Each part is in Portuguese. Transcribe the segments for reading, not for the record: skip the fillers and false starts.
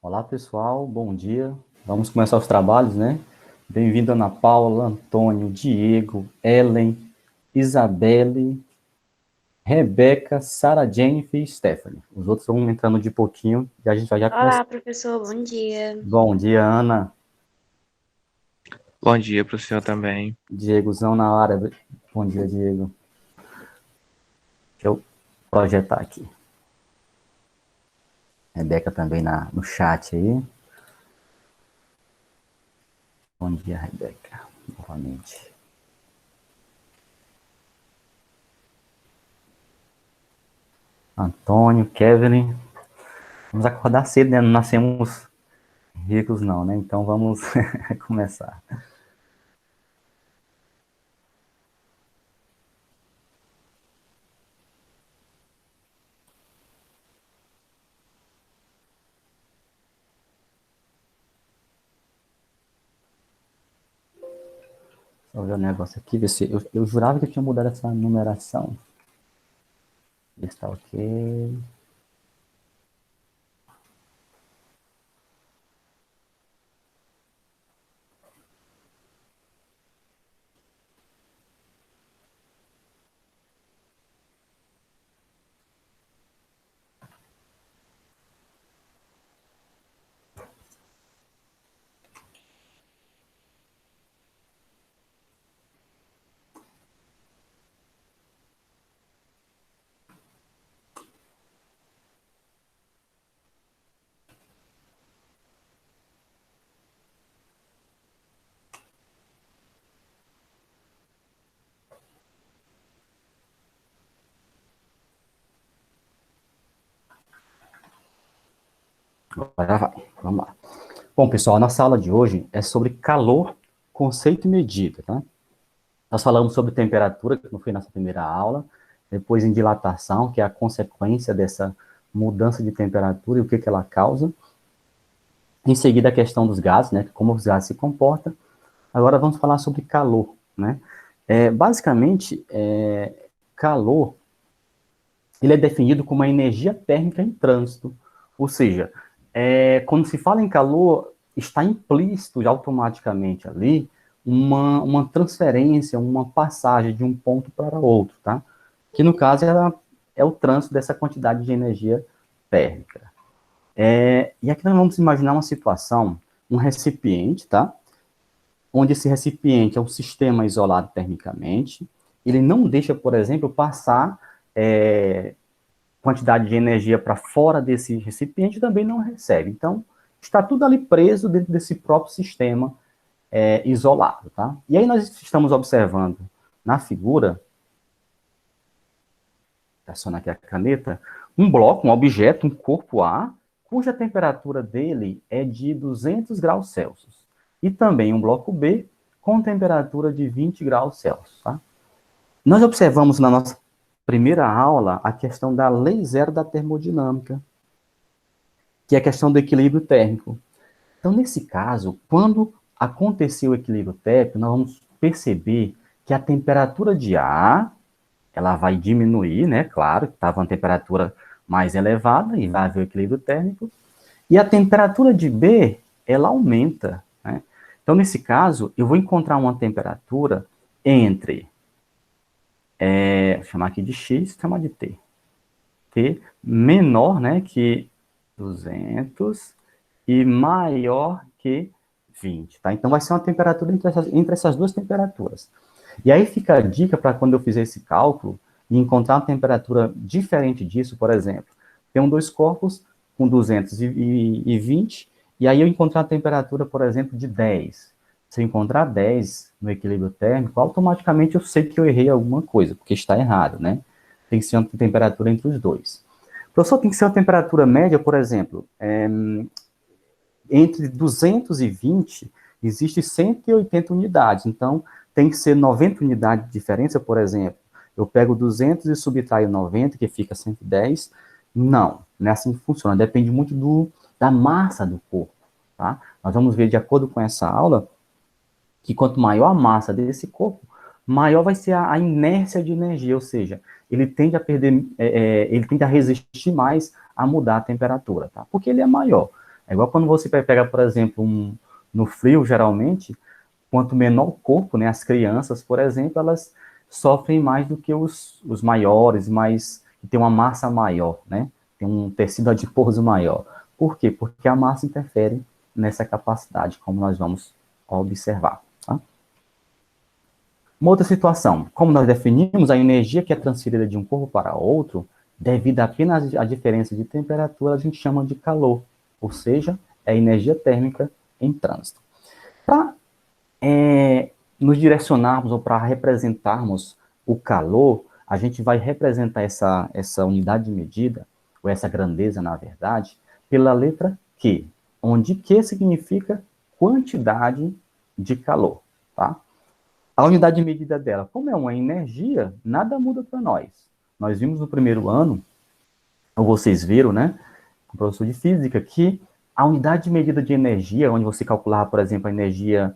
Olá, pessoal, bom dia. Vamos começar os trabalhos, né? Bem-vindo, Ana Paula, Antônio, Diego, Ellen, Isabelle, Rebeca, Sara Jennifer e Stephanie. Os outros vão entrando de pouquinho e a gente vai já começar. Olá, professor, bom dia. Bom dia, Ana. Bom dia para o senhor também. Diegozão na área. Bom dia, Diego. Deixa eu projetar aqui. Rebeca também no chat aí. Bom dia, Rebeca. Novamente. Antônio, Kevin. Vamos acordar cedo, né? Não nascemos ricos, não, né? Então vamos começar. Deixa eu ver o negócio aqui, ver se eu jurava que eu tinha mudado essa numeração. Está ok. Agora vai, vamos lá. Bom, pessoal, a nossa aula de hoje é sobre calor, conceito e medida, tá? Nós falamos sobre temperatura, que não foi nossa primeira aula, depois em dilatação, que é a consequência dessa mudança de temperatura e o que ela causa. Em seguida, a questão dos gases, né? Como os gases se comportam. Agora vamos falar sobre calor, né? Basicamente, calor, ele é definido como a energia térmica em trânsito, ou seja, quando se fala em calor, está implícito automaticamente ali uma transferência, uma passagem de um ponto para outro, tá? Que no caso é o trânsito dessa quantidade de energia térmica. E aqui nós vamos imaginar uma situação, um recipiente, tá? Onde esse recipiente é um sistema isolado termicamente, ele não deixa, por exemplo, passar quantidade de energia para fora desse recipiente, também não recebe. Então, está tudo ali preso dentro desse próprio sistema isolado, tá? E aí nós estamos observando na figura, acionar aqui a caneta, um bloco, um objeto, um corpo A, cuja temperatura dele é de 200 graus Celsius. E também um bloco B, com temperatura de 20 graus Celsius, tá? Nós observamos na nossa primeira aula a questão da lei zero da termodinâmica, que é a questão do equilíbrio térmico. Então, nesse caso, quando acontecer o equilíbrio térmico, nós vamos perceber que a temperatura de A, ela vai diminuir, né? Claro, estava uma temperatura mais elevada e vai haver o equilíbrio térmico. E a temperatura de B, ela aumenta, né? Então, nesse caso, eu vou encontrar uma temperatura entre vou chamar aqui de X, chamar de T. T menor, né, que 200 e maior que 20, tá? Então vai ser uma temperatura entre essas duas temperaturas. E aí fica a dica para quando eu fizer esse cálculo e encontrar uma temperatura diferente disso, por exemplo, tem dois corpos com 220, e aí eu encontrar a temperatura, por exemplo, de 10. Se eu encontrar 10 no equilíbrio térmico, automaticamente eu sei que eu errei alguma coisa, porque está errado, né? Tem que ser uma temperatura entre os dois. Professor, tem que ser uma temperatura média, por exemplo, entre 220, existe 180 unidades, então tem que ser 90 unidades de diferença, por exemplo. Eu pego 200 e subtraio 90, que fica 110. Não é assim que funciona, depende muito da massa do corpo, tá? Nós vamos ver, de acordo com essa aula, que quanto maior a massa desse corpo, maior vai ser a inércia de energia, ou seja, ele tende a perder, ele tende a resistir mais a mudar a temperatura, tá? Porque ele é maior. É igual quando você vai pegar, por exemplo, no frio, geralmente, quanto menor o corpo, né, as crianças, por exemplo, elas sofrem mais do que os maiores, mas que tem uma massa maior, né? Tem um tecido adiposo maior. Por quê? Porque a massa interfere nessa capacidade, como nós vamos observar. Tá? Uma outra situação, como nós definimos a energia que é transferida de um corpo para outro, devido apenas à diferença de temperatura, a gente chama de calor, ou seja, é energia térmica em trânsito. Para nos direcionarmos ou para representarmos o calor, a gente vai representar essa unidade de medida, ou essa grandeza, na verdade, pela letra Q, onde Q significa quantidade de calor, tá? A unidade de medida dela, como é uma energia, nada muda para nós. Nós vimos no primeiro ano, ou vocês viram, né, com o professor de física, que a unidade de medida de energia, onde você calculava, por exemplo, a energia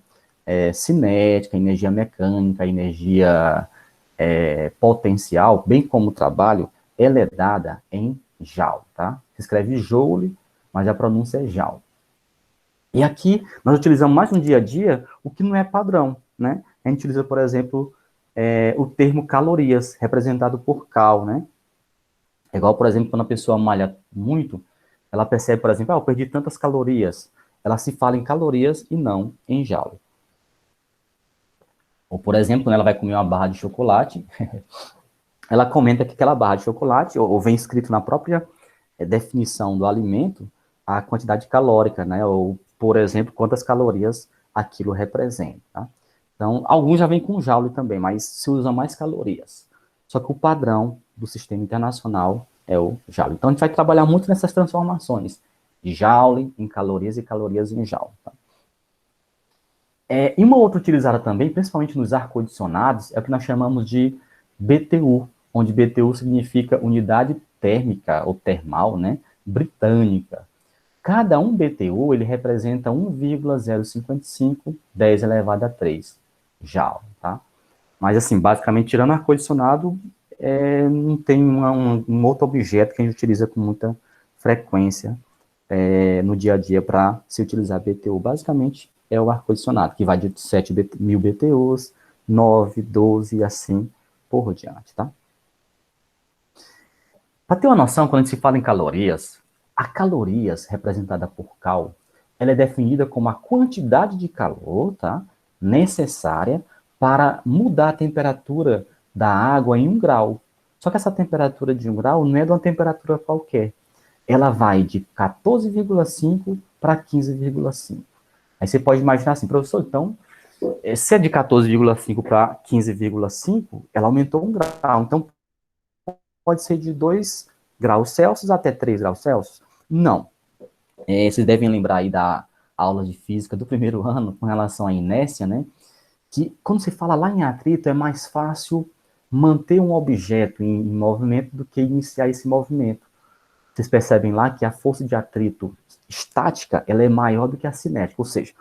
cinética, energia mecânica, energia potencial, bem como o trabalho, ela é dada em Joule, tá? Se escreve Joule, mas a pronúncia é Joule. E aqui, nós utilizamos mais no dia a dia o que não é padrão, né? A gente utiliza, por exemplo, o termo calorias, representado por cal, né? É igual, por exemplo, quando a pessoa malha muito, ela percebe, por exemplo, eu perdi tantas calorias. Ela se fala em calorias e não em joule. Ou, por exemplo, quando ela vai comer uma barra de chocolate, ela comenta que aquela barra de chocolate, ou vem escrito na própria definição do alimento, a quantidade calórica, né? Ou, por exemplo, quantas calorias aquilo representa. Tá? Então, alguns já vêm com joule também, mas se usa mais calorias. Só que o padrão do sistema internacional é o joule. Então, a gente vai trabalhar muito nessas transformações de joule em calorias e calorias em joule. Tá? E uma outra utilizada também, principalmente nos ar-condicionados, é o que nós chamamos de BTU, onde BTU significa unidade térmica ou termal, né, britânica. Cada um BTU, ele representa 1,055 10 elevado a 3 Joule, tá? Mas, assim, basicamente, tirando ar-condicionado, não tem um outro objeto que a gente utiliza com muita frequência no dia a dia para se utilizar BTU. Basicamente, é o ar-condicionado, que vai de 7.000 BTUs, 9, 12 e assim por diante, tá? Para ter uma noção, quando a gente se fala em calorias, a calorias representada por cal, ela é definida como a quantidade de calor, tá, necessária para mudar a temperatura da água em 1 grau. Só que essa temperatura de 1 grau não é de uma temperatura qualquer. Ela vai de 14,5 para 15,5. Aí você pode imaginar assim, professor, então, se é de 14,5 para 15,5, ela aumentou 1 grau. Então, pode ser de 2 graus Celsius até 3 graus Celsius? Não. Vocês devem lembrar aí da aula de física do primeiro ano com relação à inércia, né? Que quando se fala lá em atrito, é mais fácil manter um objeto em movimento do que iniciar esse movimento. Vocês percebem lá que a força de atrito estática, ela é maior do que a cinética, ou seja,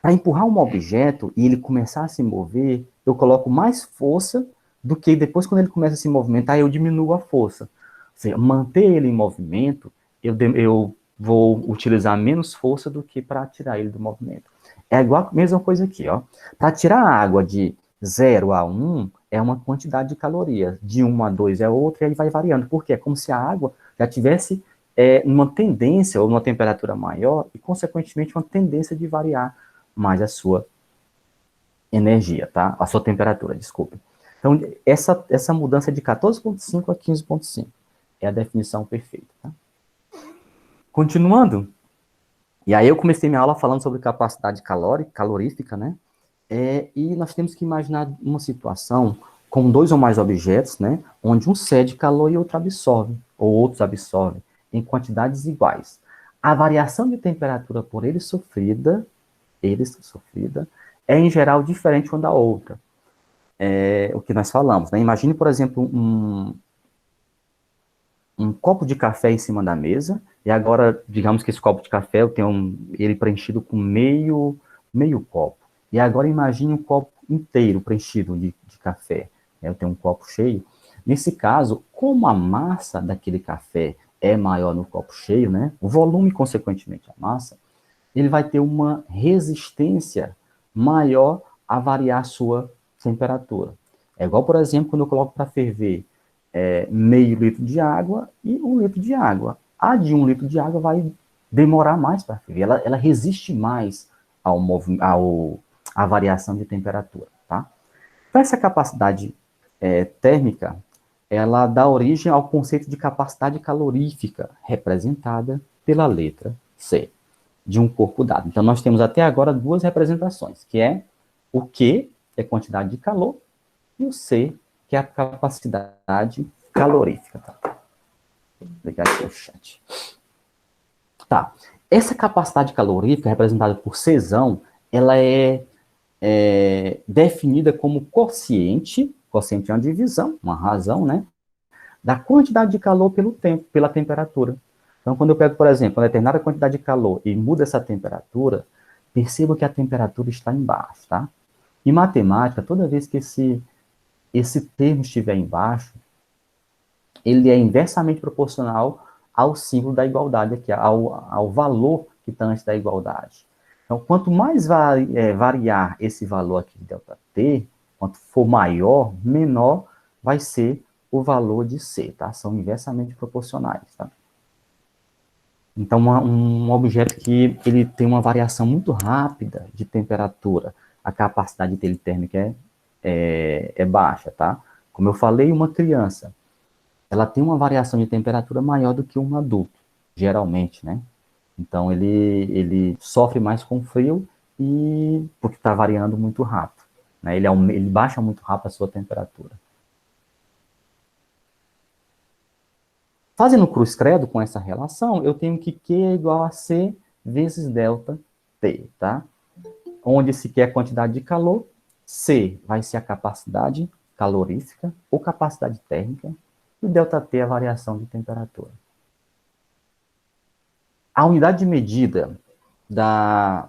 para empurrar um objeto e ele começar a se mover, eu coloco mais força do que depois, quando ele começa a se movimentar, eu diminuo a força. Ou seja, manter ele em movimento, eu vou utilizar menos força do que para tirar ele do movimento. É igual a mesma coisa aqui, ó. Para tirar a água de 0 a 1 é uma quantidade de calorias, de 1 a 2 é outra, e aí vai variando. Por quê? É como se a água já tivesse uma tendência, ou uma temperatura maior, e, consequentemente, uma tendência de variar mais a sua energia, tá? A sua temperatura, desculpe. Então, essa mudança é de 14,5 a 15,5 é a definição perfeita, tá? Continuando, e aí eu comecei minha aula falando sobre capacidade calorífica, né? E nós temos que imaginar uma situação com dois ou mais objetos, né? Onde um cede calor e outro absorve, ou outros absorvem, em quantidades iguais. A variação de temperatura por ele sofrida, é em geral diferente uma da outra. O que nós falamos, né? Imagine, por exemplo, um copo de café em cima da mesa, e agora, digamos que esse copo de café eu tenho ele preenchido com meio copo. E agora imagine um copo inteiro preenchido de café. Eu tenho um copo cheio. Nesse caso, como a massa daquele café é maior no copo cheio, né? O volume, consequentemente, a massa, ele vai ter uma resistência maior a variar a sua temperatura. É igual, por exemplo, quando eu coloco para ferver meio litro de água e 1 litro de água. A de 1 litro de água vai demorar mais para ferver, ela resiste mais à variação de temperatura, tá? Então, essa capacidade térmica, ela dá origem ao conceito de capacidade calorífica, representada pela letra C, de um corpo dado. Então, nós temos até agora duas representações, que é o Q, que é quantidade de calor, e o C, que é a capacidade calorífica. Tá? Vou ligar aqui o chat. Tá. Essa capacidade calorífica, representada por Czão, ela é definida como quociente é uma divisão, uma razão, né, da quantidade de calor pelo tempo, pela temperatura. Então, quando eu pego, por exemplo, uma determinada quantidade de calor e mudo essa temperatura, percebo que a temperatura está embaixo, tá? Em matemática, toda vez que esse termo estiver embaixo, ele é inversamente proporcional ao símbolo da igualdade aqui, ao valor que está antes da igualdade. Então, quanto mais variar esse valor aqui de ΔT, quanto for maior, menor vai ser o valor de C, tá? São inversamente proporcionais, tá? Então, um objeto que ele tem uma variação muito rápida de temperatura, a capacidade dele térmica é baixa, tá? Como eu falei, uma criança, ela tem uma variação de temperatura maior do que um adulto, geralmente, né? Então, ele sofre mais com frio e porque está variando muito rápido, né? Ele baixa muito rápido a sua temperatura. Fazendo cruz credo com essa relação, eu tenho que Q é igual a C vezes ΔT, tá? Onde se quer a quantidade de calor, C vai ser a capacidade calorífica ou capacidade térmica, e ΔT é a variação de temperatura. A unidade de medida da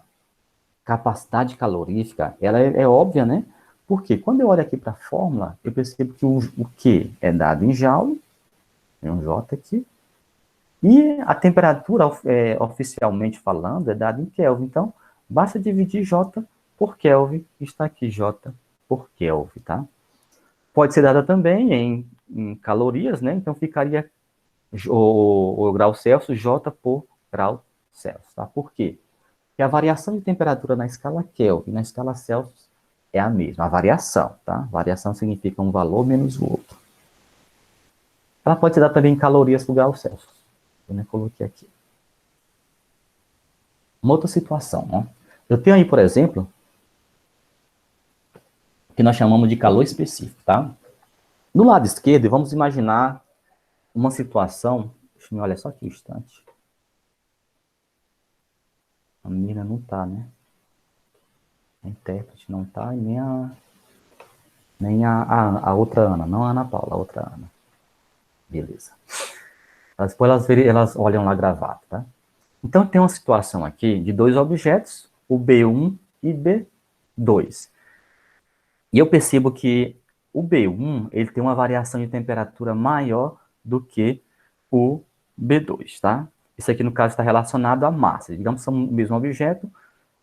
capacidade calorífica, ela é óbvia, né? Porque quando eu olho aqui para a fórmula, eu percebo que o Q é dado em joule, tem um J aqui, e a temperatura, oficialmente falando, é dada em Kelvin. Então, basta dividir J por Kelvin, está aqui J por Kelvin, tá? Pode ser dada também em calorias, né? Então, ficaria o grau Celsius, J por grau Celsius, tá? Por quê? Porque a variação de temperatura na escala Kelvin, na escala Celsius, é a mesma, a variação, tá? Variação significa um valor menos o outro. Ela pode ser dada também em calorias por grau Celsius. Eu nem coloquei aqui. Uma outra situação, né? Eu tenho aí, por exemplo, o que nós chamamos de calor específico, tá? No lado esquerdo, vamos imaginar uma situação. Deixa eu olhar só aqui um instante. A menina não tá, né? A intérprete não tá, e nem a outra Ana, não a Ana Paula, a outra Ana. Beleza. Depois elas olham lá gravado, tá? Então, tem uma situação aqui de dois objetos, o B1 e B2. E eu percebo que o B1 ele tem uma variação de temperatura maior do que o B2, tá? Isso aqui, no caso, está relacionado à massa. Digamos que são o mesmo objeto.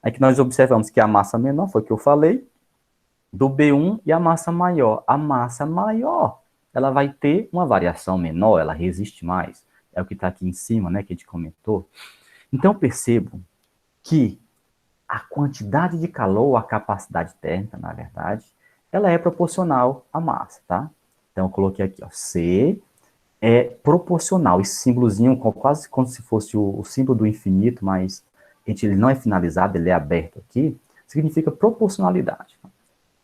Aqui nós observamos que a massa menor, foi o que eu falei, do B1 e a massa maior. A massa maior, ela vai ter uma variação menor, ela resiste mais. É o que está aqui em cima, né, que a gente comentou. Então, eu percebo que a quantidade de calor, a capacidade térmica, na verdade, ela é proporcional à massa, tá? Então, eu coloquei aqui, ó, C é proporcional. Esse símbolozinho, quase como se fosse o símbolo do infinito, mas ele não é finalizado, ele é aberto aqui, significa proporcionalidade.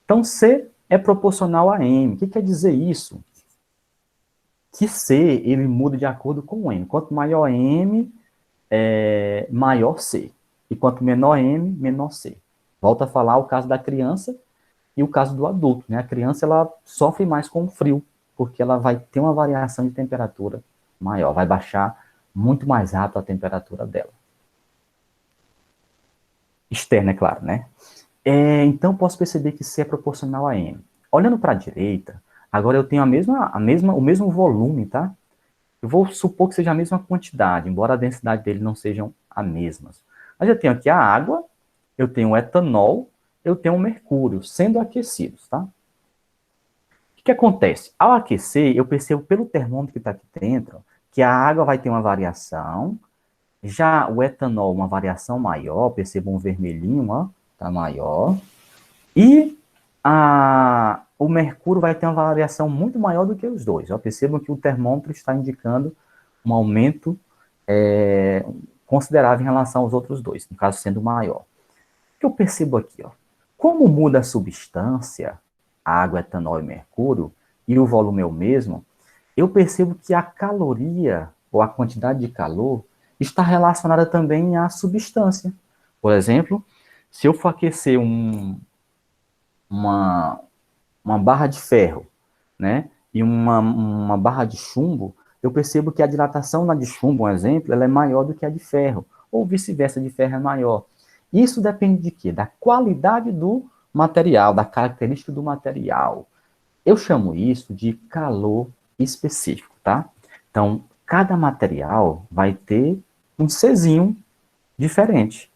Então, C é proporcional a M. O que quer dizer isso? Que C, ele muda de acordo com o M. Quanto maior M, maior C. E quanto menor M, menor C. Volto a falar o caso da criança e o caso do adulto, né? A criança, ela sofre mais com o frio, porque ela vai ter uma variação de temperatura maior, vai baixar muito mais rápido a temperatura dela. Externa, é claro, né? Então, posso perceber que C é proporcional a M. Olhando para a direita, agora eu tenho o mesmo volume, tá? Eu vou supor que seja a mesma quantidade, embora a densidade dele não sejam a mesma. Mas eu tenho aqui a água, eu tenho o etanol, eu tenho o mercúrio sendo aquecidos, tá? O que acontece? Ao aquecer, eu percebo pelo termômetro que está aqui dentro que a água vai ter uma variação, já o etanol uma variação maior, percebo um vermelhinho, ó, tá maior, e o mercúrio vai ter uma variação muito maior do que os dois. Ó, percebam que o termômetro está indicando um aumento considerável em relação aos outros dois, no caso sendo maior. O que eu percebo aqui, ó, como muda a substância, água, etanol e mercúrio, e o volume é o mesmo, eu percebo que a caloria, ou a quantidade de calor, está relacionada também à substância. Por exemplo, se eu for aquecer uma barra de ferro, né, e uma barra de chumbo, eu percebo que a dilatação na de chumbo, um exemplo, ela é maior do que a de ferro, ou vice-versa, de ferro é maior. Isso depende de quê? Da qualidade do material, da característica do material. Eu chamo isso de calor específico, tá? Então, cada material vai ter um Czinho diferente.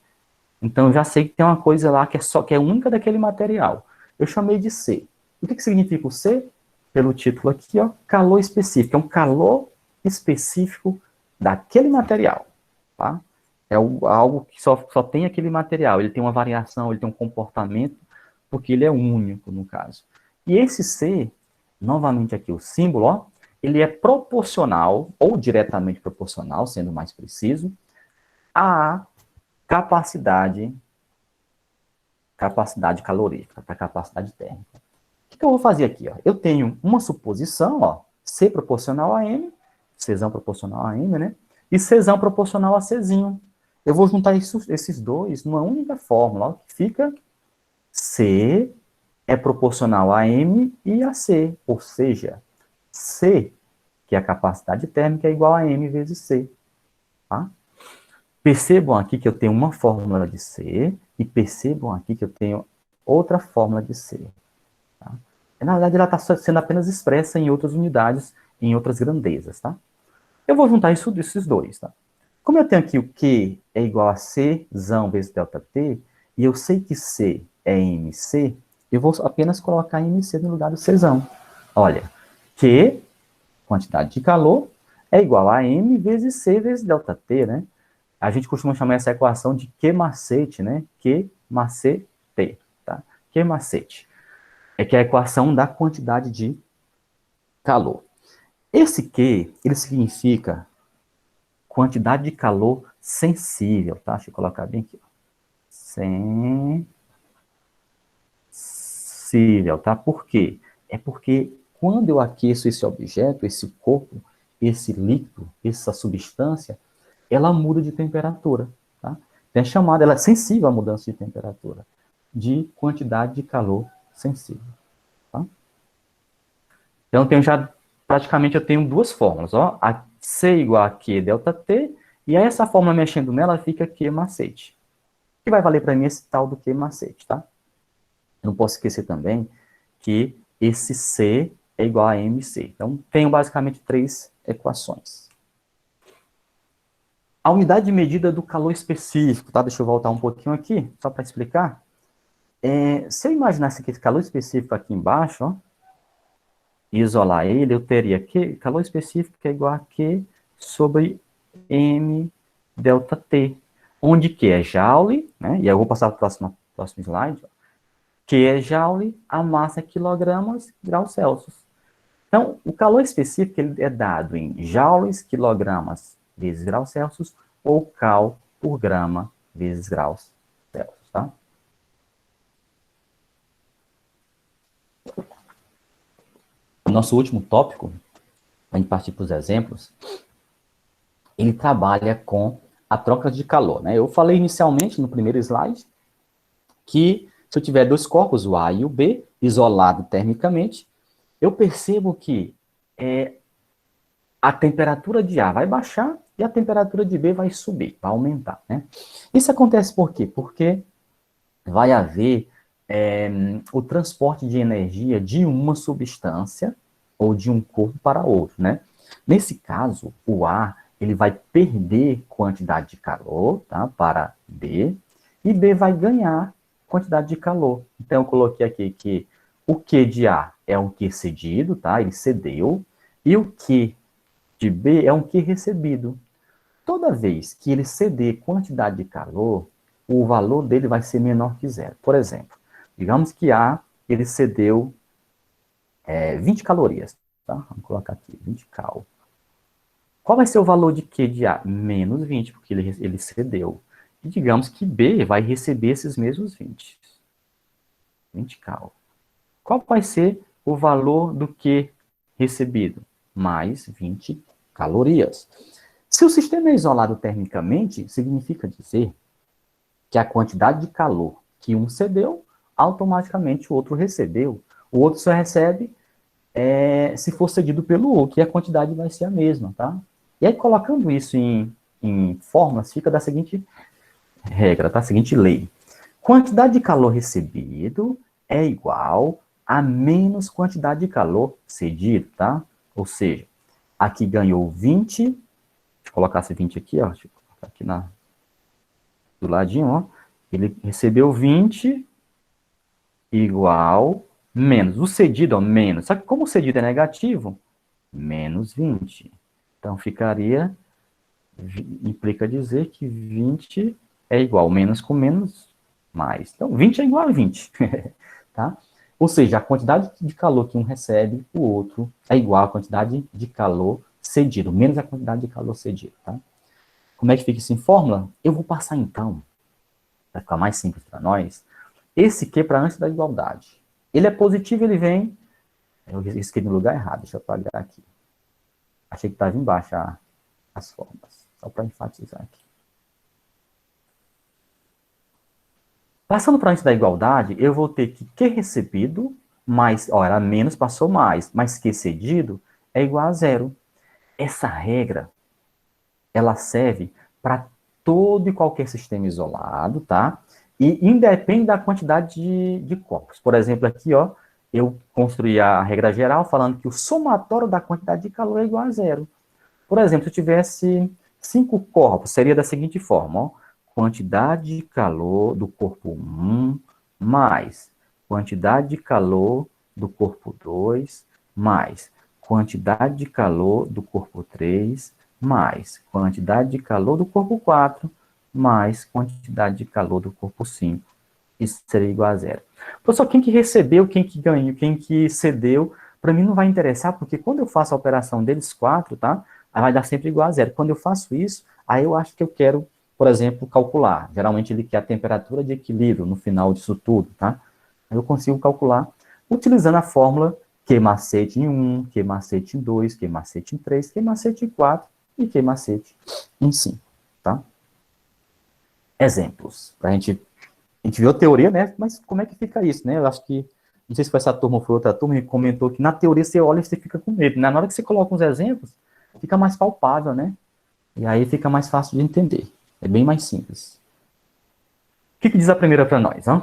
Então, eu já sei que tem uma coisa lá que é única daquele material. Eu chamei de C. O que significa o C? Pelo título aqui, ó, calor específico. É um calor específico daquele material, tá? É algo que só tem aquele material. Ele tem uma variação, ele tem um comportamento, porque ele é único, no caso. E esse C, novamente aqui o símbolo, ó, ele é proporcional, ou diretamente proporcional, sendo mais preciso, à capacidade calorífica, para capacidade térmica. O que eu vou fazer aqui? Ó? Eu tenho uma suposição, ó, C proporcional a M, Czão proporcional a M, né? E Czão proporcional a Czinho. Eu vou juntar esses dois numa única fórmula, ó, que fica C é proporcional a M e a C, ou seja, C, que é a capacidade térmica, é igual a M vezes C. Tá? Percebam aqui que eu tenho uma fórmula de C e percebam aqui que eu tenho outra fórmula de C. Tá? Na verdade, ela está sendo apenas expressa em outras unidades, em outras grandezas. Tá? Eu vou juntar esses dois. Tá? Como eu tenho aqui o Q é igual a Czão vezes ΔT, e eu sei que C é MC, eu vou apenas colocar MC no lugar do Czão. Olha, Q, quantidade de calor, é igual a M vezes C vezes ΔT, né? A gente costuma chamar essa equação de Q-macete, né? Q-macete, tá? Q-macete. É que é a equação da quantidade de calor. Esse Q, ele significa quantidade de calor sensível, tá? Deixa eu colocar bem aqui. Sensível, tá? Por quê? É porque quando eu aqueço esse objeto, esse corpo, esse líquido, essa substância, ela muda de temperatura, tá? Então, ela é sensível à mudança de temperatura, de quantidade de calor sensível, tá? Então, praticamente eu tenho duas fórmulas, ó, a C igual a Q ΔT, e aí essa fórmula mexendo nela fica Q macete, que vai valer para mim esse tal do Q macete, tá? Eu não posso esquecer também que esse C é igual a MC. Então, tenho basicamente três equações. A unidade de medida do calor específico, tá? Deixa eu voltar um pouquinho aqui, só para explicar. Se eu imaginasse que esse calor específico aqui embaixo, ó, e isolar ele, eu teria que calor específico que é igual a Q sobre M ΔT, onde Q é Joule, né? E eu vou passar para o próximo slide. Ó. Q é Joule, a massa é quilogramas, graus Celsius. Então, o calor específico ele é dado em joules, quilogramas, vezes graus Celsius, ou cal por grama, vezes graus Celsius, tá? O nosso último tópico, a gente partir para os exemplos, ele trabalha com a troca de calor, né? Eu falei inicialmente, no primeiro slide, que se eu tiver dois corpos, o A e o B, isolados termicamente, eu percebo que a temperatura de A vai baixar e a temperatura de B vai subir, vai aumentar, né? Isso acontece por quê? Porque vai haver o transporte de energia de uma substância ou de um corpo para outro, né? Nesse caso, o A ele vai perder quantidade de calor, tá, para B, e B vai ganhar quantidade de calor. Então, eu coloquei aqui que o Q de A é um Q cedido, tá, ele cedeu, e o Q de B é um Q recebido. Toda vez que ele ceder quantidade de calor, o valor dele vai ser menor que zero. Por exemplo, digamos que A ele cedeu 20 calorias, tá? Vamos colocar aqui, 20 cal. Qual vai ser o valor de Q de A? Menos 20, porque ele cedeu. E digamos que B vai receber esses mesmos 20. 20 cal. Qual vai ser o valor do Q recebido? Mais 20 calorias. Se o sistema é isolado termicamente, significa dizer que a quantidade de calor que um cedeu, automaticamente o outro recebeu. O outro só recebe se for cedido pelo outro, e a quantidade vai ser a mesma, tá? E aí, colocando isso em fórmulas, fica da seguinte regra, tá? A seguinte lei. Quantidade de calor recebido é igual a menos quantidade de calor cedido, tá? Ou seja, aqui ganhou 20, deixa eu colocar esse 20 aqui, ó, deixa eu colocar aqui do ladinho, ó. Ele recebeu 20 igual menos. O cedido, ó, menos. Só que como o cedido é negativo, menos 20. Então, ficaria, implica dizer que 20 é igual, menos com menos, mais. Então, 20 é igual a 20, tá? Ou seja, a quantidade de calor que um recebe, o outro é igual à quantidade de calor cedido, menos a quantidade de calor cedido, tá? Como é que fica isso em fórmula? Eu vou passar, então, para ficar mais simples para nós, esse Q para antes da igualdade. Ele é positivo, ele vem... Eu escrevi no lugar errado, deixa eu apagar aqui. Achei que estava embaixo as formas, só para enfatizar aqui. Passando para antes da igualdade, eu vou ter que Q recebido, mais, ó, era menos, passou mais, mas Q cedido é igual a zero. Essa regra, ela serve para todo e qualquer sistema isolado, tá? E independe da quantidade de corpos. Por exemplo, aqui, ó, eu construí a regra geral falando que o somatório da quantidade de calor é igual a zero. Por exemplo, se eu tivesse 5 corpos, seria da seguinte forma, ó, quantidade de calor do corpo 1 mais quantidade de calor do corpo 2 mais quantidade de calor do corpo 3 mais quantidade de calor do corpo 4 mais quantidade de calor do corpo 5. Isso seria igual a zero. Professor, quem que recebeu, quem que ganhou, quem que cedeu, para mim não vai interessar, porque quando eu faço a operação deles 4, tá? Aí vai dar sempre igual a zero. Quando eu faço isso, aí eu acho que eu quero, por exemplo, calcular. Geralmente ele quer a temperatura de equilíbrio no final disso tudo, tá? Aí eu consigo calcular utilizando a fórmula Q macete em 1, Q macete em 2, Q macete em 3, Q macete em 4 e Q macete em 5, tá? Exemplos. A gente viu a teoria, né? Mas como é que fica isso, né? Eu acho que, não sei se foi essa turma ou foi outra turma, que comentou que na teoria você olha e você fica com medo, né? Na hora que você coloca uns exemplos, fica mais palpável, né? E aí fica mais fácil de entender. É bem mais simples. O que diz a primeira para nós? Hein?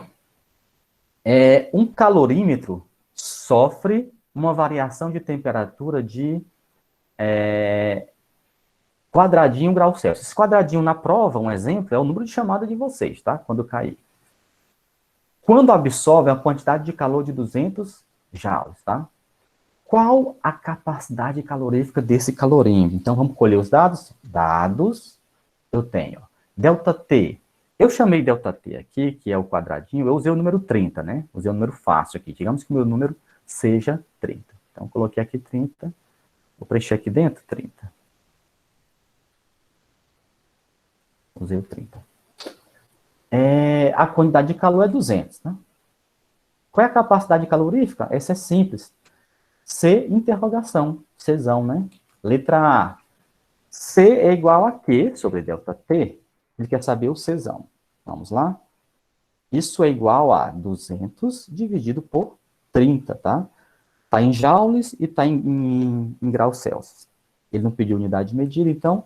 Um calorímetro sofre uma variação de temperatura de quadradinho grau Celsius. Esse quadradinho na prova, um exemplo, é o número de chamada de vocês, tá? Quando cair. Quando absorve a quantidade de calor de 200 joules, tá? Qual a capacidade calorífica desse calorímetro? Então, vamos colher os dados? Dados, eu tenho. ΔT. Eu chamei ΔT aqui, que é o quadradinho, eu usei o número 30, né? Usei o número fácil aqui. Digamos que o meu número seja 30. Então, coloquei aqui 30. Vou preencher aqui dentro 30. Usei o 30. A quantidade de calor é 200, né? Qual é a capacidade calorífica? Essa é simples. C, interrogação, Czão, né? Letra A. C é igual a Q sobre ΔT. Ele quer saber o Czão. Vamos lá? Isso é igual a 200 dividido por 30, tá? Está em joules e está em graus Celsius. Ele não pediu unidade de medida, então,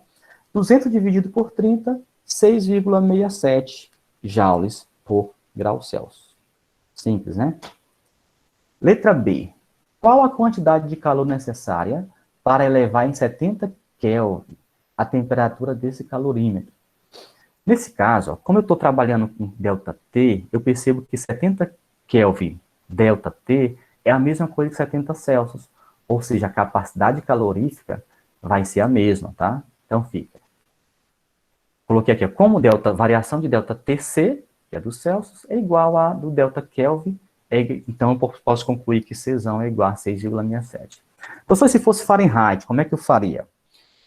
200 dividido por 30, 6,67 joules por grau Celsius. Simples, né? Letra B. Qual a quantidade de calor necessária para elevar em 70 Kelvin a temperatura desse calorímetro. Nesse caso, ó, como eu estou trabalhando com ΔT, eu percebo que 70 Kelvin ΔT é a mesma coisa que 70 Celsius. Ou seja, a capacidade calorífica vai ser a mesma, tá? Então fica. Coloquei aqui, ó, como variação de ΔTC, que é do Celsius, é igual a do delta Kelvin, então eu posso concluir que C é igual a 6,67. Professor, se fosse Fahrenheit, como é que eu faria?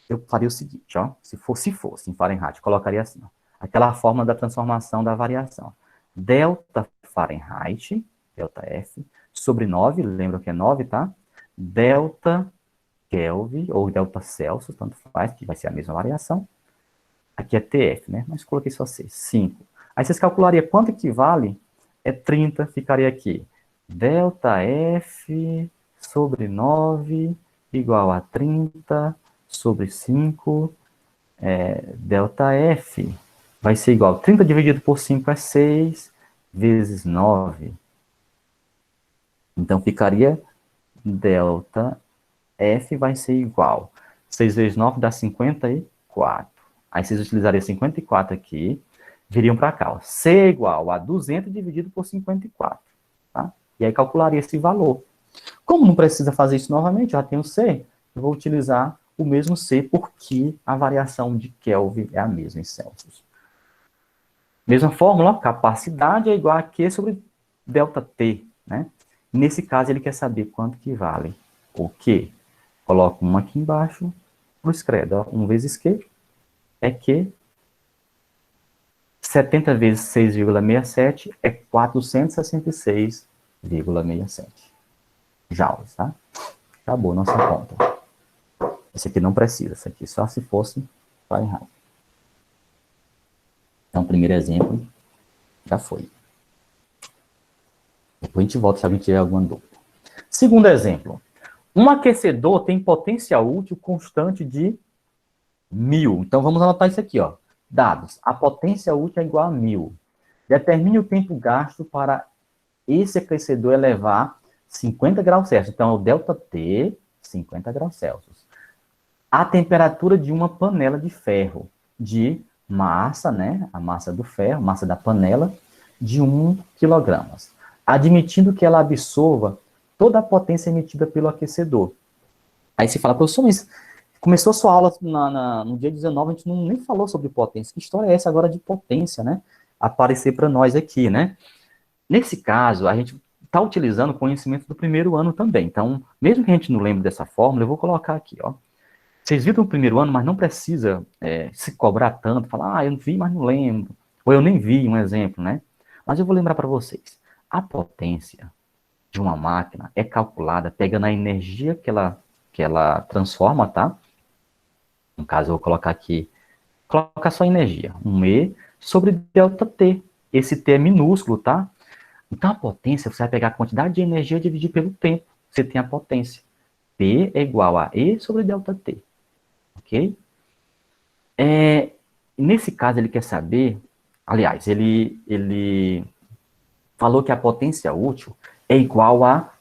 Eu faria o seguinte, ó, se fosse em Fahrenheit, colocaria assim, ó, aquela fórmula da transformação da variação. Delta Fahrenheit, delta F, sobre 9, lembra que é 9, tá? Delta Kelvin, ou delta Celsius, tanto faz, que vai ser a mesma variação. Aqui é TF, né? Mas coloquei só C, 5. Aí vocês calculariam quanto equivale? É 30, ficaria aqui. Delta F sobre 9 igual a 30 sobre 5. Delta F vai ser igual. 30 dividido por 5 é 6, vezes 9. Então ficaria delta F vai ser igual. 6 vezes 9 dá 54. Aí vocês utilizariam 54 aqui, viriam para cá. Ó. C é igual a 200 dividido por 54. Tá? E aí calcularia esse valor. Como não precisa fazer isso novamente, já tenho C, eu vou utilizar o mesmo C, porque a variação de Kelvin é a mesma em Celsius. Mesma fórmula, capacidade é igual a Q sobre delta T. Né? Nesse caso, ele quer saber quanto que vale o Q. Coloco 1 aqui embaixo, pro escredo. 1 vezes Q é Q. 70 vezes 6,67 é 466,67 joules, tá? Acabou nossa conta. Esse aqui não precisa, esse aqui só se fosse Fahrenheit. Então, primeiro exemplo já foi. Depois a gente volta se alguém tiver alguma dúvida. Segundo exemplo. Um aquecedor tem potência útil constante de 1000. Então, vamos anotar isso aqui, ó. Dados. A potência útil é igual a 1000. Determine o tempo gasto para esse aquecedor elevar 50 graus Celsius. Então, é o ΔT, 50 graus Celsius. A temperatura de uma panela de ferro de massa, né? A massa do ferro, massa da panela, de 1 kg. Admitindo que ela absorva toda a potência emitida pelo aquecedor. Aí você fala, professor, mas começou a sua aula no dia 19, a gente nem falou sobre potência. Que história é essa agora de potência, né? Aparecer para nós aqui, né? Nesse caso, a gente está utilizando o conhecimento do primeiro ano também. Então, mesmo que a gente não lembre dessa fórmula, eu vou colocar aqui, ó. Vocês viram no primeiro ano, mas não precisa se cobrar tanto, falar, eu vi, mas não lembro. Ou eu nem vi, um exemplo, né? Mas eu vou lembrar para vocês. A potência de uma máquina é calculada pegando a energia que ela transforma, tá? No caso, eu vou colocar aqui, colocar só energia, 1E sobre ΔT. Esse T é minúsculo, tá? Então, a potência, você vai pegar a quantidade de energia e dividir pelo tempo. Você tem a potência. P é igual a E sobre ΔT. Ok? Nesse caso, ele quer saber, aliás, ele falou que a potência útil é igual a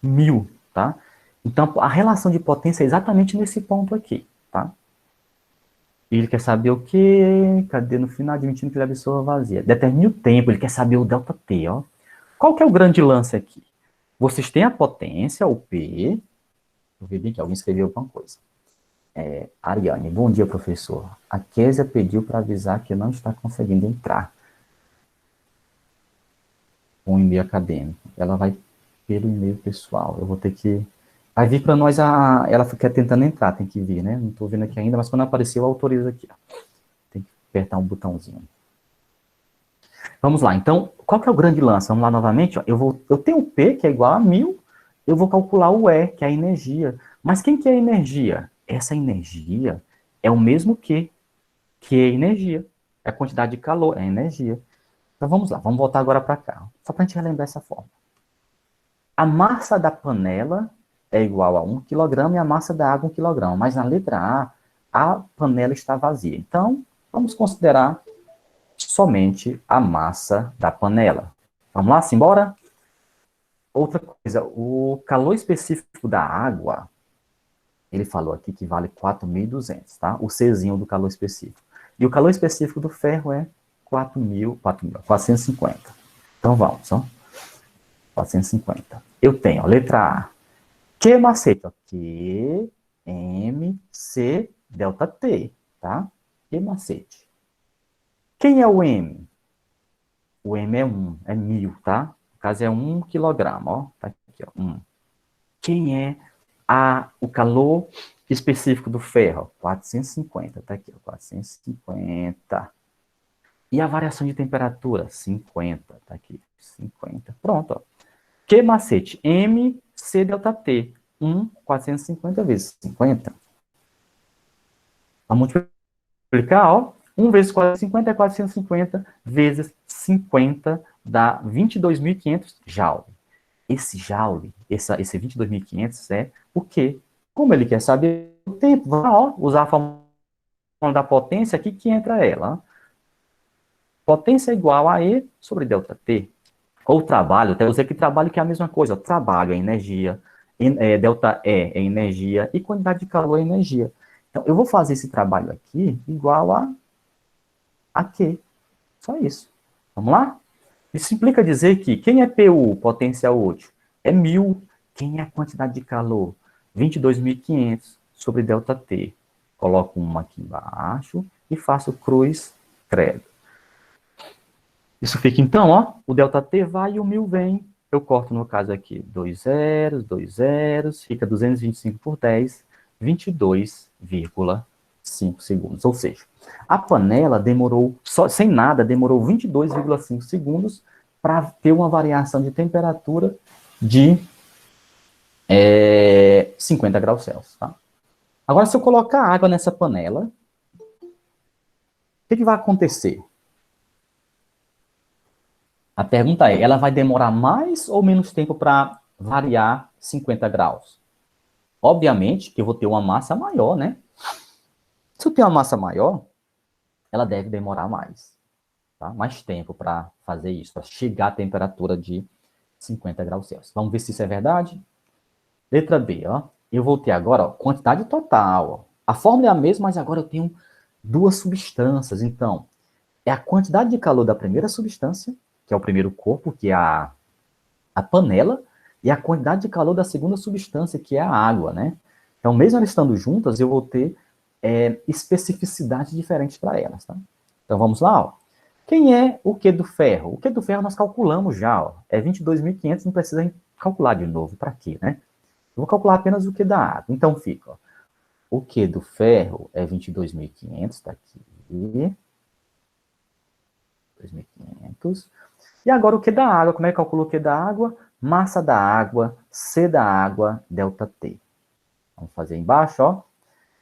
1000, tá? Então, a relação de potência é exatamente nesse ponto aqui, tá? E ele quer saber o quê? Cadê no final? Admitindo que ele absorva vazia. Determine o tempo, ele quer saber o ΔT, ó. Qual que é o grande lance aqui? Vocês têm a potência, o P. Eu vi bem que alguém escreveu alguma coisa. Ariane, bom dia, professor. A Késia pediu para avisar que não está conseguindo entrar com o e-mail acadêmico. Ela vai pelo e-mail pessoal. Eu vou ter que... Vai vir para nós ela fica tentando entrar, tem que vir, né? Não estou vendo aqui ainda, mas quando aparecer eu autorizo aqui. Ó. Tem que apertar um botãozinho. Vamos lá, então, qual que é o grande lance? Vamos lá novamente, ó. Eu tenho o P, que é igual a 1000, eu vou calcular o E, que é a energia. Mas quem que é a energia? Essa energia é o mesmo que é energia. É a quantidade de calor, é energia. Então vamos lá, vamos voltar agora para cá. Só para a gente relembrar essa forma. A massa da panela é igual a 1 kg e a massa da água 1 kg. Mas na letra A panela está vazia. Então, vamos considerar somente a massa da panela. Vamos lá, simbora? Outra coisa, o calor específico da água Ele falou aqui que vale 4.200, tá? O Czinho do calor específico. E o calor específico do ferro é 450. Então vamos, ó. 450. Eu tenho, ó, letra A. Q macete, ó. Q, M, C, delta T, tá? Q macete. Quem é o M? O M é 1, é 1.000, tá? No caso é 1 quilograma, ó. Tá aqui, ó. 1. Quem é o calor específico do ferro? 450, tá aqui, ó. 450. E a variação de temperatura? 50, tá aqui. 50. Pronto, ó. Q macete, M, C delta T. 450 vezes 50. Vamos multiplicar, ó. 1 vezes 450 é 450 vezes 50 dá 22.500 joule. Esse joule, esse 22.500 é o quê? Como ele quer saber o tempo, vai, ó, usar a fórmula da potência aqui que entra ela. Ó. Potência é igual a E sobre delta T. Ou trabalho, até usei que trabalho que é a mesma coisa. Ó, trabalho é energia, delta E é energia e quantidade de calor é energia. Então, eu vou fazer esse trabalho aqui igual a Q. Só isso. Vamos lá? Isso implica dizer que quem é PU, potência útil, é 1.000. Quem é a quantidade de calor? 22.500 sobre delta T. Coloco uma aqui embaixo e faço cruz credo. Isso fica então, ó, o delta T vai e o 1.000 vem. Eu corto, no caso aqui, 2 zeros, fica 225 por 10, 22,5 segundos. Ou seja, a panela demorou, sem nada, demorou 22,5 segundos para ter uma variação de temperatura de 50 graus Celsius. Tá? Agora, se eu colocar água nessa panela, o que vai acontecer? A pergunta é, ela vai demorar mais ou menos tempo para variar 50 graus? Obviamente que eu vou ter uma massa maior, né? Se eu tenho uma massa maior, ela deve demorar mais. Tá? Mais tempo para fazer isso, para chegar à temperatura de 50 graus Celsius. Vamos ver se isso é verdade? Letra B, ó. Eu vou ter agora, ó, quantidade total. Ó. A fórmula é a mesma, mas agora eu tenho duas substâncias. Então, é a quantidade de calor da primeira substância, que é o primeiro corpo, que é a panela, e a quantidade de calor da segunda substância, que é a água, né? Então, mesmo elas estando juntas, eu vou ter especificidades diferentes para elas, tá? Então, vamos lá, ó. Quem é o Q do ferro? O Q do ferro nós calculamos já, ó. É 22.500, não precisa calcular de novo, para quê, né? Eu vou calcular apenas o Q da água. Então, fica, ó. O Q do ferro é 22.500, tá aqui. 2.500. E agora o Q da água? Como é que calcula o Q da água? Massa da água, C da água, delta T. Vamos fazer embaixo, ó.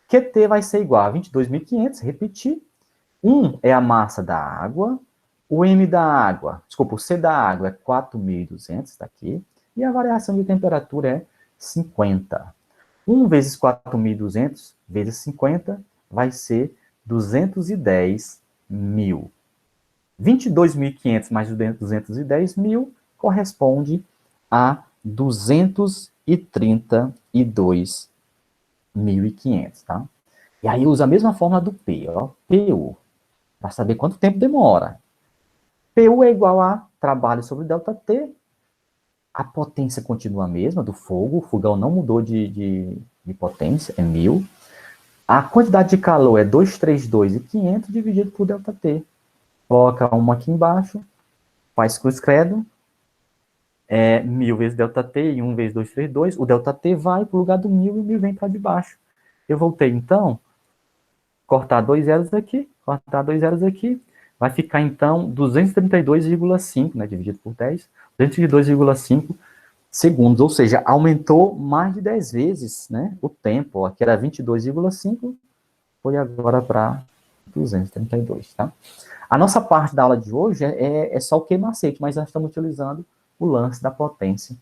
QT vai ser igual a 22.500, repetir. 1 é a massa da água, o M da água, desculpa, o C da água é 4.200, está aqui, e a variação de temperatura é 50. 1 vezes 4.200 vezes 50 vai ser 210.000. 22.500 mais 210.000 corresponde a 232.500, tá? E aí usa a mesma fórmula do P, ó, PU, para saber quanto tempo demora. PU é igual a trabalho sobre ΔT, a potência continua a mesma do fogo, o fogão não mudou de potência, é 1.000. A quantidade de calor é 232.500 dividido por ΔT. Coloca uma aqui embaixo, faz cruz credo, 1.000 vezes ΔT e 1 vezes 232, o ΔT vai para o lugar do 1.000 e o 1.000 vem para debaixo. Eu voltei, então, cortar 2 zeros aqui, vai ficar, então, 232,5, né, dividido por 10, 232,5 segundos, ou seja, aumentou mais de 10 vezes, né, o tempo, ó, que era 22,5, foi agora para 232, tá? A nossa parte da aula de hoje é só o que macete, mas nós estamos utilizando o lance da potência,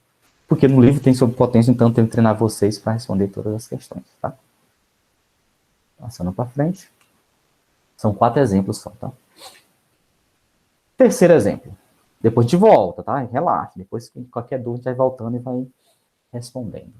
porque no livro tem sobre potência, então eu tenho que treinar vocês para responder todas as questões, tá? Passando para frente. São 4 exemplos só, tá? Terceiro exemplo. Depois de volta, tá? Relaxa. Depois, qualquer dúvida, a gente vai voltando e vai respondendo.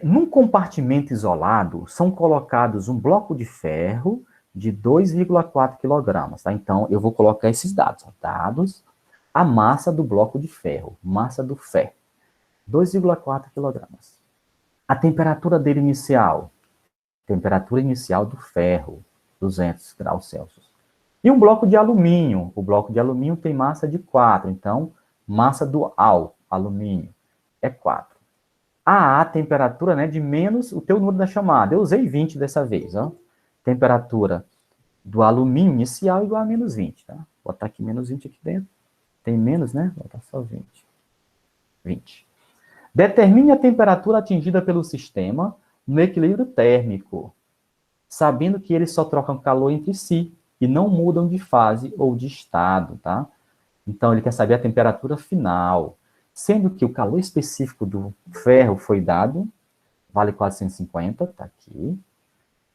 Num compartimento isolado, são colocados um bloco de ferro de 2,4 kg, tá? Então, eu vou colocar esses dados, ó. Dados, a massa do bloco de ferro, massa do ferro, 2,4 kg. A temperatura dele inicial, temperatura inicial do ferro, 200 graus Celsius. E um bloco de alumínio, o bloco de alumínio tem massa de 4, então, massa do alumínio, é 4. A temperatura, né, de menos o teu número da chamada. Eu usei 20 dessa vez, ó. Temperatura do alumínio inicial igual a menos 20, tá? Vou botar aqui menos 20 aqui dentro. Tem menos, né? Vou botar só 20. 20. Determine a temperatura atingida pelo sistema no equilíbrio térmico, sabendo que eles só trocam calor entre si e não mudam de fase ou de estado, tá? Então, ele quer saber a temperatura final, sendo que o calor específico do ferro foi dado, vale 450, tá aqui.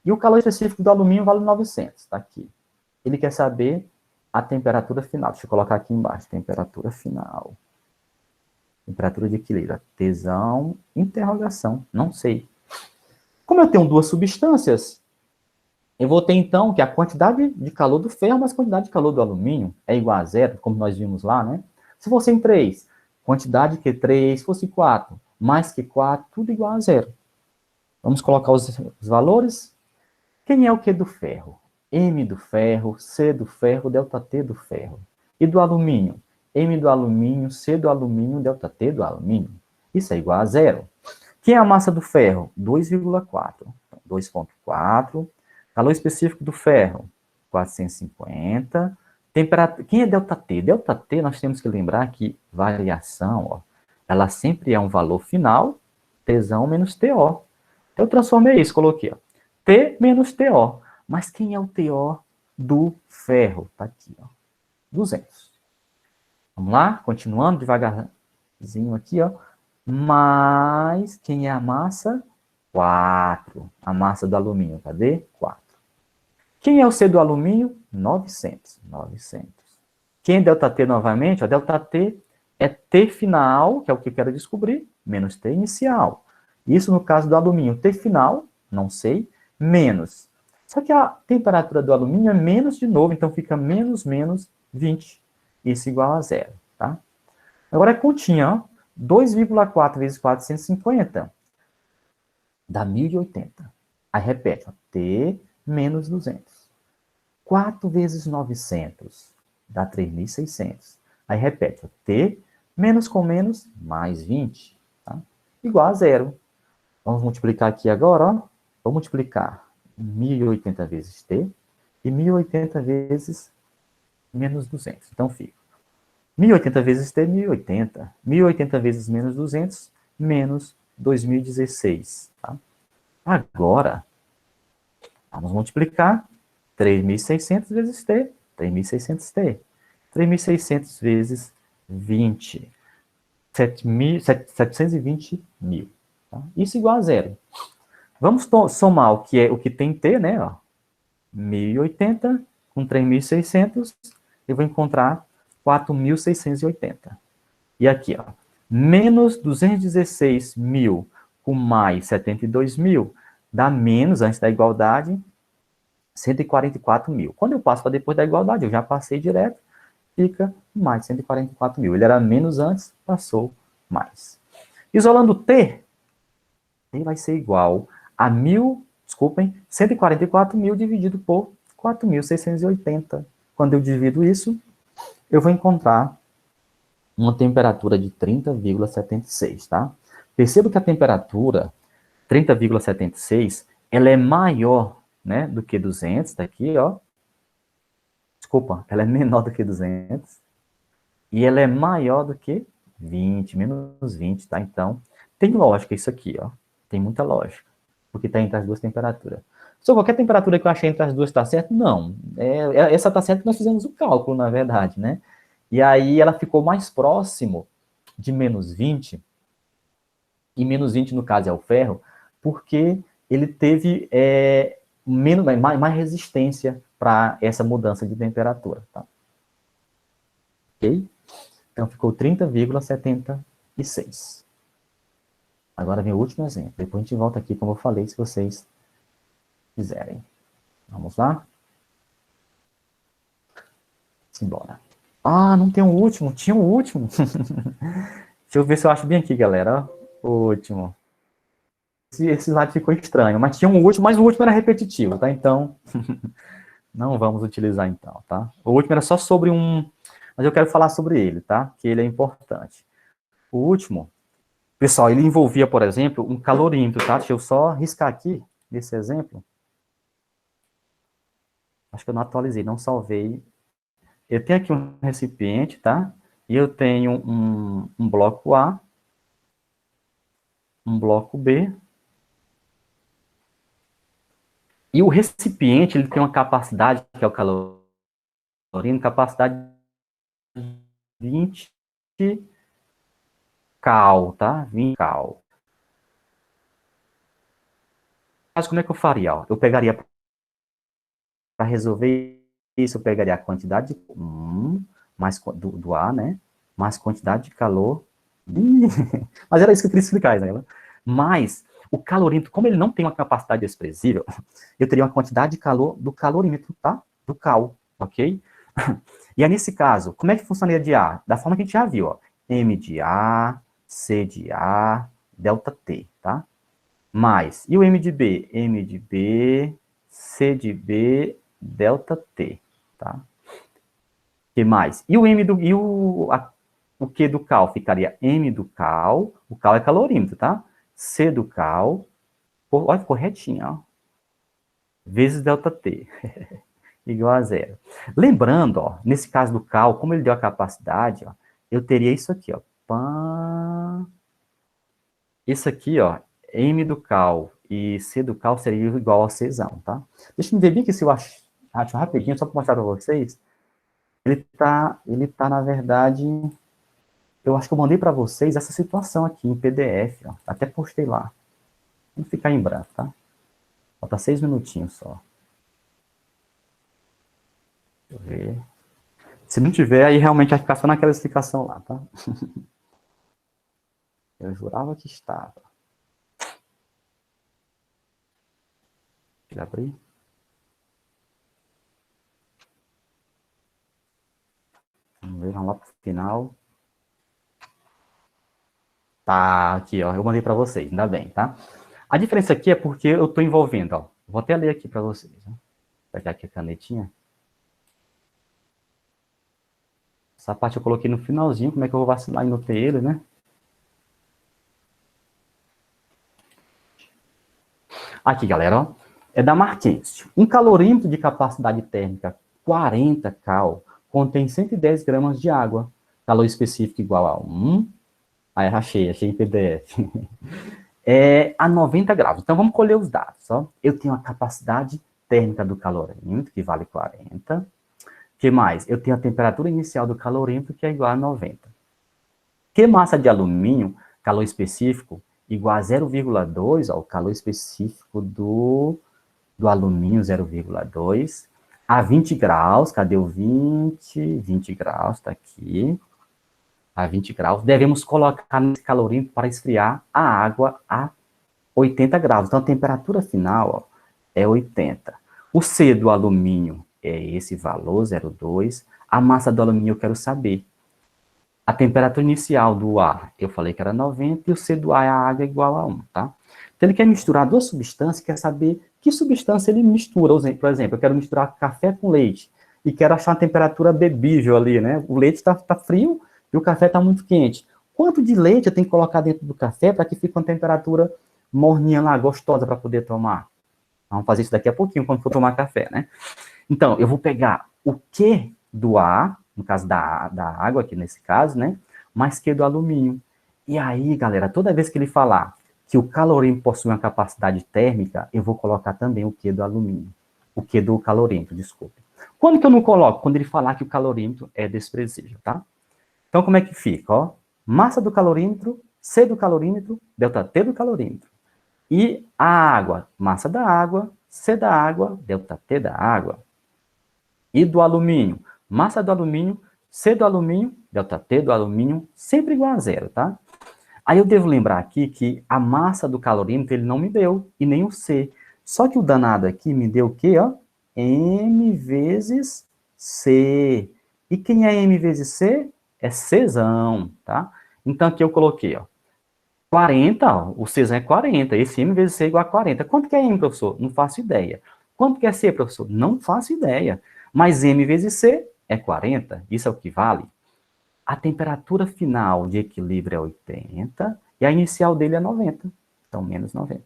E o calor específico do alumínio vale 900, tá aqui. Ele quer saber a temperatura final. Deixa eu colocar aqui embaixo, temperatura final. Temperatura de equilíbrio. Tesão, interrogação, não sei. Como eu tenho duas substâncias, eu vou ter, então, que a quantidade de calor do ferro mais a quantidade de calor do alumínio é igual a zero, como nós vimos lá, né? Se fossem 3, quantidade que 3, se fosse 4, mais que 4, tudo igual a zero. Vamos colocar os valores. Quem é o que do ferro? M do ferro, C do ferro, delta T do ferro. E do alumínio? M do alumínio, C do alumínio, delta T do alumínio. Isso é igual a zero. Quem é a massa do ferro? 2,4. 2,4. Calor específico do ferro, 450. Temperatura. Quem é delta T? Delta T, nós temos que lembrar que variação, ó, ela sempre é um valor final, Tzão menos TO. Eu transformei isso, coloquei, ó, T menos TO. Mas quem é o TO do ferro? Tá aqui, ó, 200. Vamos lá, continuando devagarzinho aqui, ó. Mais quem é a massa? 4. A massa do alumínio, cadê? 4. Quem é o C do alumínio? 900. 900. Quem é delta T novamente? O delta T é T final, que é o que eu quero descobrir, menos T inicial. Isso no caso do alumínio. T final, não sei, menos. Só que a temperatura do alumínio é menos de novo, então fica menos 20. Isso igual a zero, tá? Agora é continha, ó. 2,4 vezes 450 dá 1080. Aí repete, ó, T menos 200. 4 vezes 900 dá 3.600. Aí repete, ó, T menos com menos, mais 20. Tá? Igual a zero. Vamos multiplicar aqui agora, ó. Vou multiplicar 1080 vezes T e 1080 vezes menos 200. Então fica 1080 vezes T, 1080. 1080 vezes menos 200, menos 2016. Tá? Agora, vamos multiplicar 3.600 vezes T, 3.600T. 3.600 vezes 20, 720 mil. Tá? Isso igual a zero. Vamos somar o que tem T, né? Ó, 1080 com 3.600, eu vou encontrar 4.680. E aqui, ó, menos 216 mil com mais 72 mil, dá menos, antes da igualdade, 144 mil. Quando eu passo para depois da igualdade, eu já passei direto, fica mais 144 mil. Ele era menos antes, passou mais. Isolando T, T vai ser igual a 144 mil dividido por 4.680. Quando eu divido isso, eu vou encontrar uma temperatura de 30,76, tá? Perceba que a temperatura 30,76, ela é maior, né, do que 200, tá aqui, ó. Desculpa, ela é menor do que 200 e ela é maior do que 20, menos 20, tá? Então, tem lógica isso aqui, ó. Tem muita lógica, porque tá entre as duas temperaturas. Só qualquer temperatura que eu achei entre as duas tá certo? Não. Essa tá certo que nós fizemos o cálculo, na verdade, né? E aí ela ficou mais próximo de menos 20, e menos 20 no caso é o ferro, porque ele teve mais resistência para essa mudança de temperatura. Tá? Ok? Então ficou 30,76. Agora vem o último exemplo. Depois a gente volta aqui, como eu falei, se vocês quiserem. Vamos lá? Simbora. Ah, não tem um último. Tinha um último. Deixa eu ver se eu acho bem aqui, galera. O último. Esse lado ficou estranho, mas tinha um último, mas o último era repetitivo, tá? Então, não vamos utilizar então, tá? O último era só sobre um... Mas eu quero falar sobre ele, tá? Que ele é importante. O último, pessoal, ele envolvia, por exemplo, um calorímetro, tá? Deixa eu só riscar aqui, nesse exemplo. Acho que eu não atualizei, não salvei. Eu tenho aqui um recipiente, tá? E eu tenho um bloco A, um bloco B. E o recipiente, ele tem uma capacidade, que é o calorino, capacidade de 20 cal, tá? 20 cal. Mas como é que eu faria? Ó? Eu pegaria, para resolver isso, eu pegaria a quantidade mais do ar, né? Mais quantidade de calor. Mas era isso que eu queria explicar, né? Mas o calorímetro, como ele não tem uma capacidade expressível, eu teria uma quantidade de calor do calorímetro, tá? Do cal, ok? E aí, nesse caso, como é que funcionaria de A? Da forma que a gente já viu, ó. M de A, C de A, delta T, tá? Mais. E o M de B? M de B, C de B, delta T, tá? Que mais? E o M do... E o Q do cal? Ficaria M do cal, o cal é calorímetro, tá? C do cal, olha, ficou retinho, ó. Vezes delta T. Igual a zero. Lembrando, ó, nesse caso do cal, como ele deu a capacidade, ó, eu teria isso aqui, ó. Pã... Isso aqui, ó, M do cal e C do cal seria igual a Czão, tá? Deixa eu ver bem aqui se eu acho rapidinho, só para mostrar para vocês. Na verdade, eu acho que eu mandei para vocês essa situação aqui em PDF, ó. Até postei lá. Não ficar em branco, tá? Falta 6 minutinhos só. Deixa eu ver. Se não tiver, aí realmente vai ficar só naquela explicação lá, tá? Eu jurava que estava. Deixa eu abrir. Vamos ver, vamos lá pro final. Tá, aqui, ó. Eu mandei para vocês, ainda bem, tá? A diferença aqui é porque eu estou envolvendo, ó. Vou até ler aqui para vocês. Né? Vou pegar aqui a canetinha. Essa parte eu coloquei no finalzinho, como é que eu vou vacilar e não ter ele, né? Aqui, galera, ó. É da Marquense. Um calorímetro de capacidade térmica 40 cal contém 110 gramas de água. Calor específico igual a 1. Aí, achei em PDF. A 90 graus. Então, vamos colher os dados. Ó. Eu tenho a capacidade térmica do calorímetro, que vale 40. O que mais? Eu tenho a temperatura inicial do calorímetro, que é igual a 90. Que massa de alumínio, calor específico, igual a 0,2, ó, o calor específico do alumínio, 0,2, a 20 graus, cadê o 20? 20 graus, está aqui. A 20 graus, devemos colocar nesse calorímetro para esfriar a água a 80 graus. Então, a temperatura final ó, é 80. O C do alumínio é esse valor, 0,2. A massa do alumínio eu quero saber. A temperatura inicial do ar, eu falei que era 90, e o C do ar é a água igual a 1, tá? Então, ele quer misturar duas substâncias, quer saber que substância ele mistura. Por exemplo, eu quero misturar café com leite, e quero achar uma temperatura bebível ali, né? O leite está frio e o café está muito quente. Quanto de leite eu tenho que colocar dentro do café para que fique uma temperatura morninha lá, gostosa para poder tomar? Vamos fazer isso daqui a pouquinho, quando for tomar café, né? Então, eu vou pegar o Q do ar, no caso da água aqui nesse caso, né? Mais Q do alumínio. E aí, galera, toda vez que ele falar que o calorímetro possui uma capacidade térmica, eu vou colocar também o Q do alumínio. O Q do calorímetro, desculpe. Quando que eu não coloco? Quando ele falar que o calorímetro é desprezível, tá? Então, como é que fica? Ó? Massa do calorímetro, C do calorímetro, delta T do calorímetro. E a água, massa da água, C da água, delta T da água. E do alumínio, massa do alumínio, C do alumínio, delta T do alumínio, sempre igual a zero, tá? Aí eu devo lembrar aqui que a massa do calorímetro ele não me deu, e nem o C. Só que o danado aqui me deu o quê, ó? M vezes C. E quem é M vezes C? É Czão, tá? Então aqui eu coloquei, ó, 40, ó, o Czão é 40, esse M vezes C é igual a 40. Quanto que é M, professor? Não faço ideia. Quanto que é C, professor? Não faço ideia. Mas M vezes C é 40, isso é o que vale. A temperatura final de equilíbrio é 80 e a inicial dele é 90, então menos 90.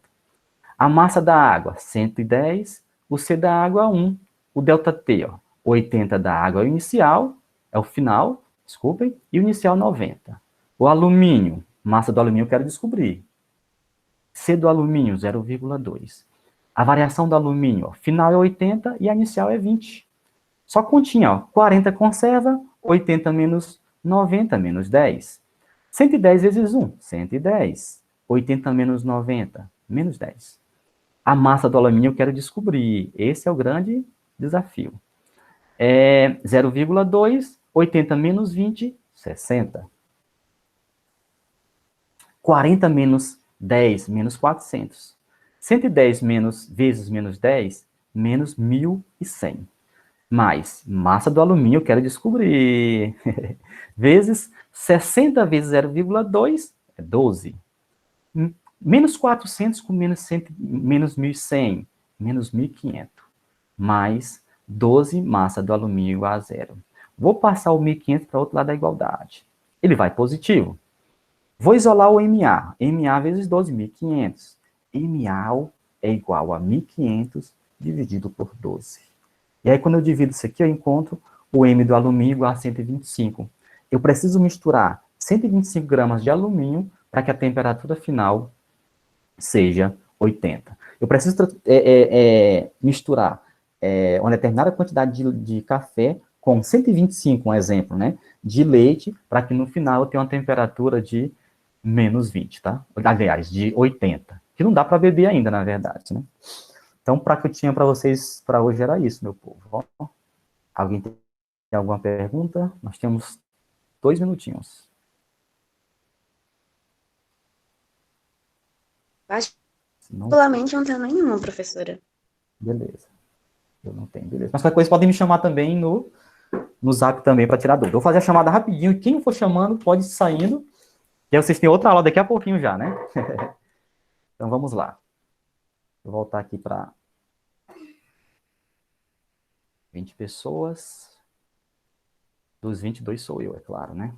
A massa da água, 110, o C da água, 1. O ΔT, ó, 80 da água é o inicial, é o final, desculpem, e o inicial 90. O alumínio, massa do alumínio eu quero descobrir. C do alumínio, 0,2. A variação do alumínio, ó, final é 80 e a inicial é 20. Só continha, ó, 40 conserva, 80 menos 90 menos 10. 110 vezes 1, 110. 80 menos 90, menos 10. A massa do alumínio eu quero descobrir. Esse é o grande desafio. 0,2, 80 menos 20, 60. 40 menos 10, menos 400. 110 vezes menos 10, menos 1.100. Mais massa do alumínio eu quero descobrir. Vezes 60 vezes 0,2 é 12. Menos 400 com menos 100, menos 1.100, menos 1.500. Mais 12 massa do alumínio igual a zero. Vou passar o 1.500 para o outro lado da igualdade. Ele vai positivo. Vou isolar o MA. MA vezes 12, 1.500. MA é igual a 1.500 dividido por 12. E aí, quando eu divido isso aqui, eu encontro o M do alumínio igual a 125. Eu preciso misturar 125 gramas de alumínio para que a temperatura final seja 80. Eu preciso misturar uma determinada quantidade de café com 125, um exemplo, né, de leite, para que no final eu tenha uma temperatura de menos 20, tá? Aliás, de 80, que não dá para beber ainda, na verdade, né? Então, para que eu tinha para vocês para hoje era isso, meu povo. Alguém tem alguma pergunta? Nós temos 2 minutinhos. Particularmente não tenho nenhuma, professora. Beleza. Eu não tenho, beleza. Mas qualquer coisa podem me chamar também no Zap também para tirar dúvida. Eu vou fazer a chamada rapidinho e quem for chamando pode ir saindo. E aí vocês têm outra aula daqui a pouquinho já, né? Então vamos lá. Vou voltar aqui para 20 pessoas. Dos 22 sou eu, é claro, né?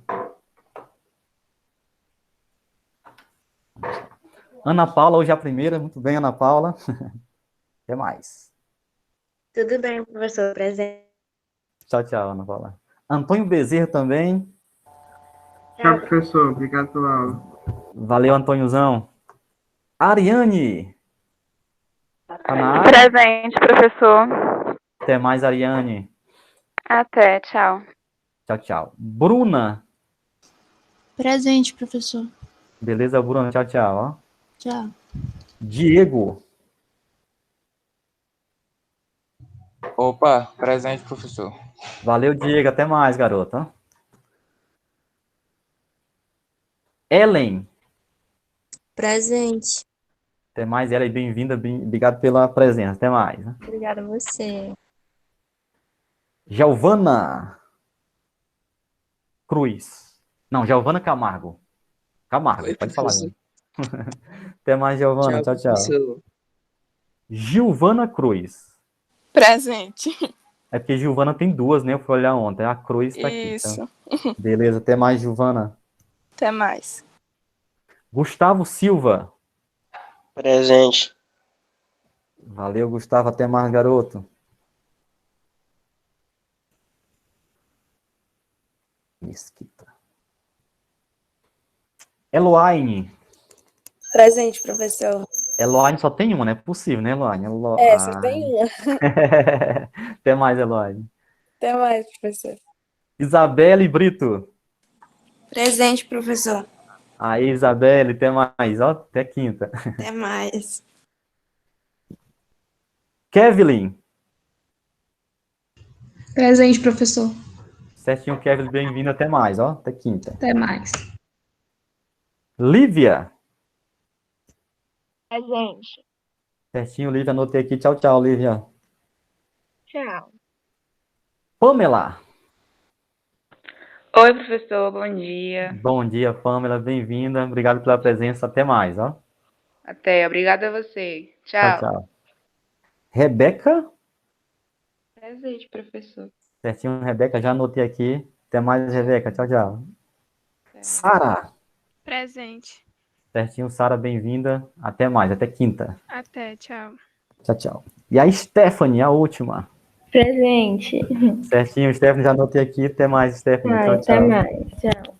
Ana Paula, hoje é a primeira. Muito bem, Ana Paula. Até mais. Tudo bem, professor, presente. Tchau, tchau, Ana Paula. Antônio Bezerra também. Tchau, professor. Obrigado pela aula. Valeu, Antôniozão. Ariane. Tá na área? Presente, professor. Até mais, Ariane. Até, tchau. Tchau, tchau. Bruna. Presente, professor. Beleza, Bruna? Tchau, tchau. Ó. Tchau. Diego. Opa, presente, professor. Valeu, Diego. Até mais, garoto. Ó. Ellen. Presente. Até mais, Ellen. Bem-vinda. Obrigado pela presença. Até mais. Né? Obrigada a você. Giovana Cruz. Não, Giovana Camargo. Camargo, Oi, pode falar. professor. Até mais, Giovana. Tchau, tchau. Professor. Giovana Cruz. Presente. É porque Giovana tem duas, né? Eu fui olhar ontem. A Cruz tá aqui. Isso. Então. Beleza, até mais, Giovana. Até mais. Gustavo Silva. Presente. Valeu, Gustavo. Até mais, garoto. Mesquita. Eloine. Presente, professor. Eloine só tem uma, não é possível, né, Eloine? Só tem uma. Até mais, Eloine. Até mais, professor. Isabelle Brito. Presente, professor. Aí, Isabelle, até mais. Ó, até quinta. Até mais. Kevlin. Presente, professor. Certinho, Kevlin, bem-vindo. Até mais, ó. Até quinta. Até mais. Lívia. Presente. Certinho, Lívia, anotei aqui. Tchau, tchau, Lívia. Tchau. Pamela. Oi, professor, bom dia. Bom dia, Pamela, bem-vinda. Obrigado pela presença. Até mais, ó. Até, obrigada a você. Tchau, Tchau. tchau. Rebeca. Presente, professor. Certinho, Rebeca, já anotei aqui. Até mais, Rebeca. Tchau, tchau. Sara. Presente. Certinho, Sara, bem-vinda. Até mais, até quinta. Até, tchau. Tchau, tchau. E a Stephanie, a última. Presente. Certinho, Stephanie, já anotei aqui. Até mais, Stephanie. Tchau, Até tchau. mais. Tchau.